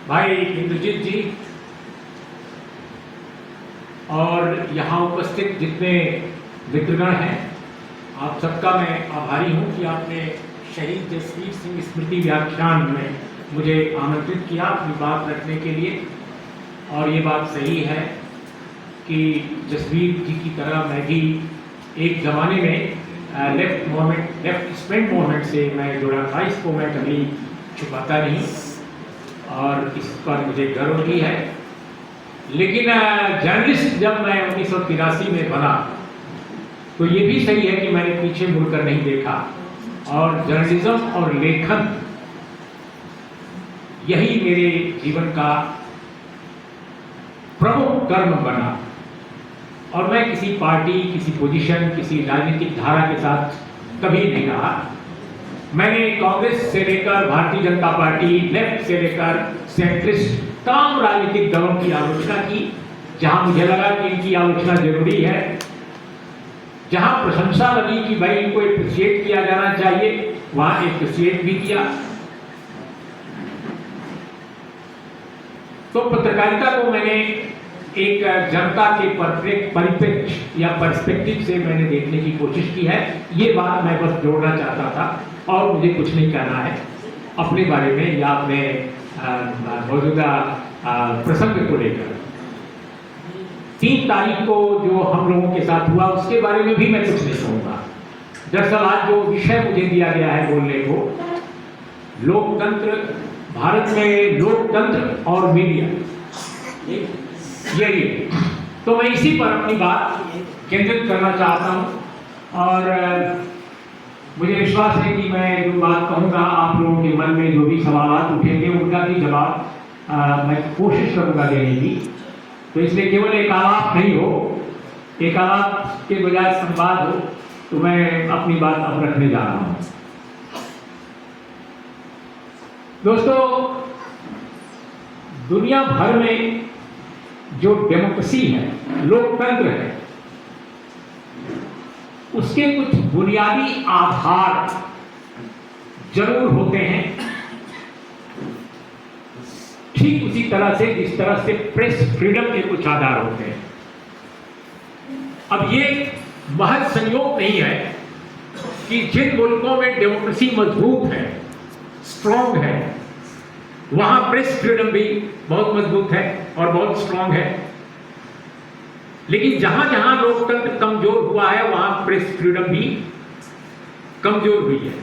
भाई इंद्रजीत जी और यहाँ उपस्थित जितने मित्रगण हैं, आप सबका मैं आभारी हूँ कि आपने शहीद जसवीर सिंह स्मृति व्याख्यान में मुझे आमंत्रित किया अपनी बात रखने के लिए। और ये बात सही है कि जसवीर जी की तरह मैं भी एक ज़माने में लेफ्ट स्प्रिंट मूवमेंट से मैं जुड़ा था, इसको मैं कभी छुपाता नहीं और इस पर मुझे गर्व भी है। लेकिन जर्नलिस्ट जब मैं 1983 में बना तो ये भी सही है कि मैंने पीछे मुड़कर नहीं देखा और जर्नलिज्म और लेखन यही मेरे जीवन का प्रमुख कर्म बना। और मैं किसी पार्टी, किसी पोजीशन, किसी राजनीतिक धारा के साथ कभी नहीं रहा। मैंने कांग्रेस से लेकर भारतीय जनता पार्टी, लेफ्ट से लेकर सेंट्रिस्ट तमाम राजनीतिक दलों की आलोचना की, जहां मुझे लगा कि इनकी आलोचना जरूरी है, जहां प्रशंसा लगी कि भाई इनको एप्रिशिएट किया जाना चाहिए, वहां एप्रिशिएट भी किया। तो पत्रकारिता को मैंने एक जनता के परिप्रेक्ष्य या पर्सपेक्टिव से मैंने देखने की कोशिश की है। ये बात मैं बस जोड़ना चाहता था और मुझे कुछ नहीं कहना है अपने बारे में या अपने मौजूदा प्रसंग को लेकर। 3 तारीख को जो हम लोगों के साथ हुआ उसके बारे में भी मैं कुछ नहीं कहूँगा। दरअसल आज जो विषय मुझे दिया गया है बोलने को, लोकतंत्र, भारत में लोकतंत्र और मीडिया, यही, तो मैं इसी पर अपनी बात केंद्रित करना चाहता हूँ। और मुझे विश्वास है कि मैं जो बात कहूँगा आप लोगों के मन में जो भी सवाल उठेंगे उनका भी जवाब मैं कोशिश करूँगा देने की। तो इसलिए केवल एक आलाप नहीं हो, एक आलाप के बजाय संवाद हो, तो मैं अपनी बात अब रखने जा रहा हूँ। दोस्तों, दुनिया भर में जो डेमोक्रेसी है, लोकतंत्र है, उसके कुछ बुनियादी आधार जरूर होते हैं, ठीक उसी तरह से जिस तरह से प्रेस फ्रीडम के कुछ आधार होते हैं। अब ये महज संयोग नहीं है कि जिन मुल्कों में डेमोक्रेसी मजबूत है, स्ट्रॉन्ग है, वहां प्रेस फ्रीडम भी बहुत मजबूत है और बहुत स्ट्रॉन्ग है। लेकिन जहां जहां लोकतंत्र कमजोर हुआ है वहां प्रेस फ्रीडम भी कमजोर हुई है।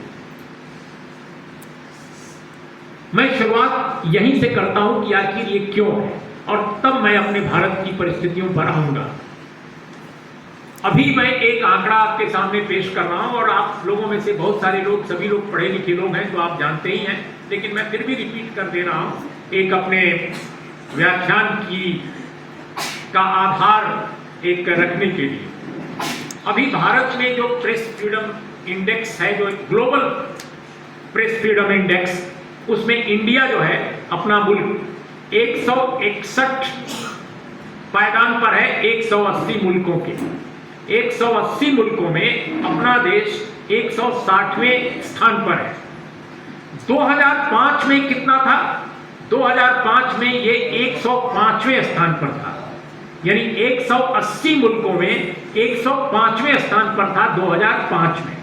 मैं शुरुआत यहीं से करता हूं कि आखिर ये क्यों है और तब मैं अपने भारत की परिस्थितियों पर आऊंगा। अभी मैं एक आंकड़ा आपके सामने पेश कर रहा हूं और आप लोगों में से बहुत सारे लोग, सभी लोग पढ़े लिखे लोग हैं तो आप जानते ही हैं, लेकिन मैं फिर भी रिपीट कर दे रहा हूं एक अपने व्याख्यान का आधार एक रखने के लिए। अभी भारत में जो प्रेस फ्रीडम इंडेक्स है, जो ग्लोबल प्रेस फ्रीडम इंडेक्स, उसमें इंडिया जो है अपना मुल्क 161 पायदान पर है 180 मुल्कों के। 180 मुल्कों में अपना देश 160वें स्थान पर है। 2005 में कितना था? 2005 में ये 105वें स्थान पर था, यानी 180 मुल्कों में 105वें स्थान पर था 2005 में,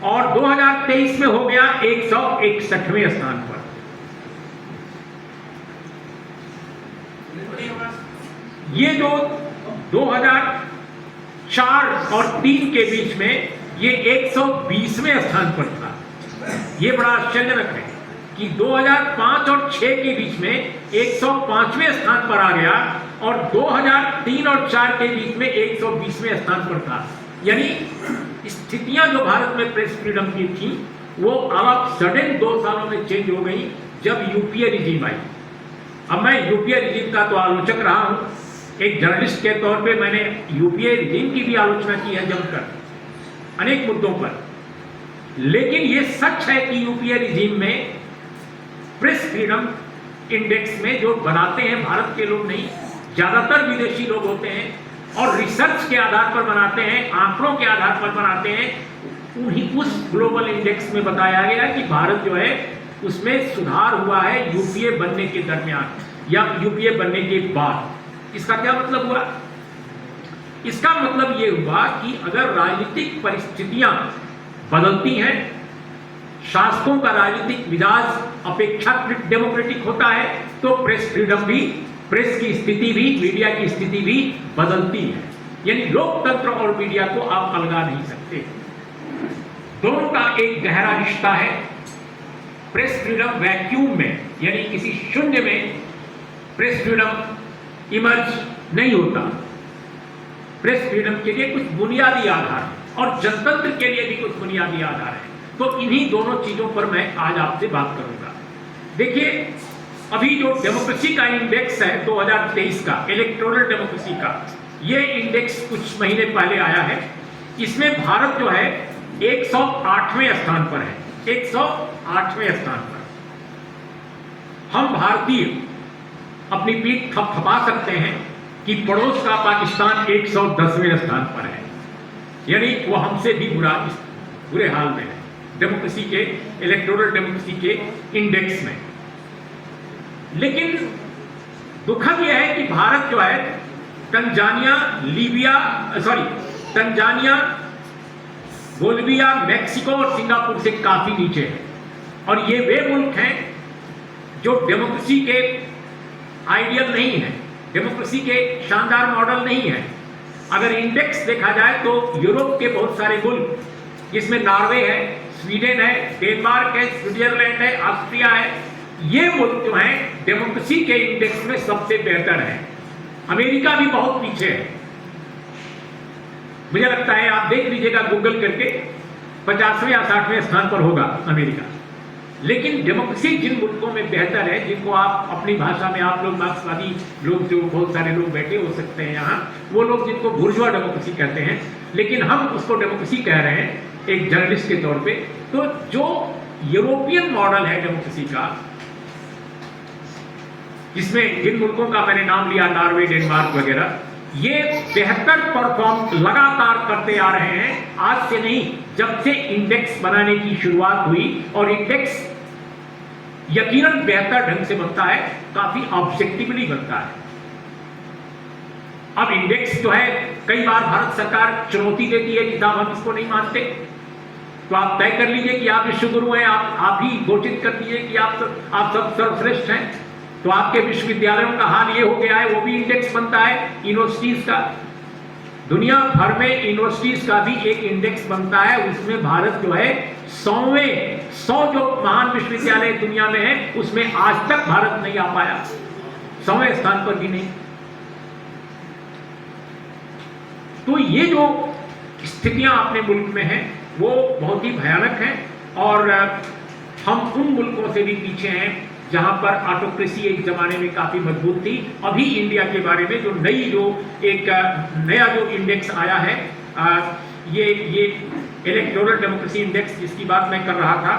और 2023 में हो गया 161वें स्थान पर। ये जो 2004 और 3 के बीच में ये 120वें स्थान पर था। ये बड़ा आश्चर्यजनक है कि 2005 और 6 के बीच में 105वें स्थान पर आ गया और 2003 और 4 के बीच में 120वें स्थान पर था। यानी स्थितियां जो भारत में प्रेस फ्रीडम की थी वो अब सडन 2 सालों में चेंज हो गई जब यूपीए रिजीम आई। अब मैं यूपीए रिजीम का तो आलोचक रहा हूं, एक जर्नलिस्ट के तौर पे मैंने यूपीए रिजीम की भी आलोचना की है जमकर अनेक मुद्दों पर। लेकिन ये सच है कि यूपीए रिजीम में प्रेस फ्रीडम इंडेक्स में जो बनाते हैं भारत के लोग नहीं, ज्यादातर विदेशी लोग होते हैं और रिसर्च के आधार पर बनाते हैं, आंकड़ों के आधार पर बनाते हैं। उस ग्लोबल इंडेक्स में बताया गया कि भारत जो है उसमें सुधार हुआ है यूपीए बनने के दरमियान या यूपीए बनने के बाद। इसका क्या मतलब हुआ? इसका मतलब यह हुआ कि अगर राजनीतिक परिस्थितियां बदलती हैं, शासकों का राजनीतिक मिजाज अपेक्षाकृत डेमोक्रेटिक होता है, तो प्रेस फ्रीडम भी, प्रेस की स्थिति भी, मीडिया की स्थिति भी बदलती है। यानी लोकतंत्र और मीडिया को आप अलगा नहीं सकते, दोनों का एक गहरा रिश्ता है। प्रेस फ्रीडम वैक्यूम में, यानी किसी शून्य में प्रेस फ्रीडम इमर्ज नहीं होता। प्रेस फ्रीडम के लिए कुछ बुनियादी आधार और जनतंत्र के लिए भी कुछ बुनियादी आधार है। तो इन्हीं दोनों चीजों पर मैं आज आपसे बात करूंगा। देखिए, अभी जो डेमोक्रेसी का इंडेक्स है 2023 का, इलेक्टोरल डेमोक्रेसी का, ये इंडेक्स कुछ महीने पहले आया है। इसमें भारत जो है 108वें स्थान पर है, 108वें स्थान पर। हम भारतीय अपनी पीठ थपथपा सकते हैं कि पड़ोस का पाकिस्तान 110वें स्थान पर है, यानी वो हमसे भी बुरे हाल में है डेमोक्रेसी के, इलेक्टोरल डेमोक्रेसी के इंडेक्स में। लेकिन दुखद यह है कि भारत जो है तंजानिया, बोलिविया, मैक्सिको और सिंगापुर से काफी नीचे है। और ये वे मुल्क हैं जो डेमोक्रेसी के आइडियल नहीं है, डेमोक्रेसी के शानदार मॉडल नहीं है। अगर इंडेक्स देखा जाए तो यूरोप के बहुत सारे मुल्क, जिसमें नॉर्वे है, स्वीडन है, डेनमार्क है, स्विट्जरलैंड है, ऑस्ट्रिया है, ये मुल्क जो हैं डेमोक्रेसी के इंडेक्स में सबसे बेहतर है। अमेरिका भी बहुत पीछे है। मुझे लगता है आप देख लीजिएगा गूगल करके, 50वें या 60वें स्थान पर होगा अमेरिका। लेकिन डेमोक्रेसी जिन मुल्कों में बेहतर है, जिनको आप अपनी भाषा में, आप लोग मार्क्सवादी लोग, जो बहुत सारे लोग बैठे हो सकते हैं यहाँ, वो लोग जिनको बुर्जुआ डेमोक्रेसी कहते हैं, लेकिन हम उसको डेमोक्रेसी कह रहे हैं एक जर्नलिस्ट के तौर पे। तो जो यूरोपियन मॉडल है डेमोक्रेसी का, जिसमें जिन मुल्कों का मैंने नाम लिया, नॉर्वे, डेनमार्क वगैरह, ये बेहतर परफॉर्म लगातार करते आ रहे हैं। आज से नहीं, जब से इंडेक्स बनाने की शुरुआत हुई। और इंडेक्स यकीनन बेहतर ढंग से बनता है, काफी ऑब्जेक्टिवली बनता है। अब इंडेक्स जो है कई बार भारत सरकार चुनौती देती है कि साहब हम इसको नहीं मानते, तो आप तय कर लीजिए कि आप विश्वगुरु हैं, आप ही घोषित कर दीजिए कि आप सब सर्वश्रेष्ठ हैं। तो आपके विश्वविद्यालयों का हाल ये हो गया है, वो भी इंडेक्स बनता है यूनिवर्सिटीज का। दुनिया भर में यूनिवर्सिटीज का भी एक इंडेक्स बनता है, उसमें भारत जो है 100 जो महान विश्वविद्यालय दुनिया में है, उसमें आज तक भारत नहीं आ पाया, 100वें स्थान पर भी नहीं। तो ये जो स्थितियां अपने मुल्क में हैं वो बहुत ही भयानक हैं। और हम उन मुल्कों से भी पीछे हैं जहां पर ऑटोक्रेसी एक जमाने में काफी मजबूत थी। अभी इंडिया के बारे में जो नया जो इंडेक्स आया है, ये इलेक्टोरल डेमोक्रेसी इंडेक्स, जिसकी बात मैं कर रहा था,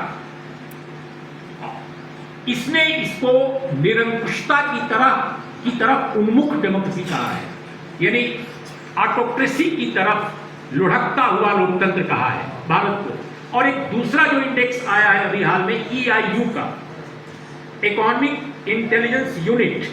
इसने इसको निरंकुशता की तरफ उन्मुख डेमोक्रेसी कहा है, यानी ऑटोक्रेसी की तरफ लुढ़कता हुआ लोकतंत्र कहा है भारत को। और एक दूसरा जो इंडेक्स आया है अभी हाल में, EIU का, इकोनॉमिक इंटेलिजेंस यूनिट,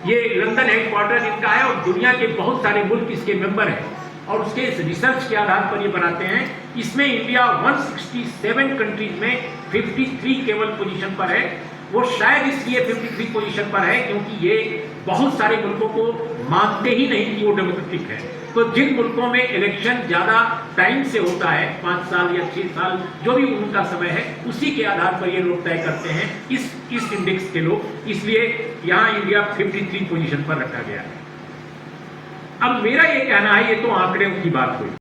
ये लंदन हेडक्वार्टर इनका है और दुनिया के बहुत सारे मुल्क इसके मेंबर हैं और उसके इस रिसर्च के आधार पर ये बनाते हैं। इसमें इंडिया 167 कंट्रीज में 53 केवल पोजीशन पर है। वो शायद इसलिए 53 पोजीशन पर है क्योंकि ये बहुत सारे मुल्कों को मानते ही नहीं कि वो डेमोक्रेटिक है। तो जिन मुल्कों में इलेक्शन ज्यादा टाइम से होता है, 5 साल या 6 साल, जो भी उनका समय है, उसी के आधार पर ये लोग तय करते हैं इस इंडेक्स के लोग, इसलिए यहाँ इंडिया 53 पोजीशन पर रखा गया है। अब मेरा ये कहना है, ये तो आंकड़े की बात हुई।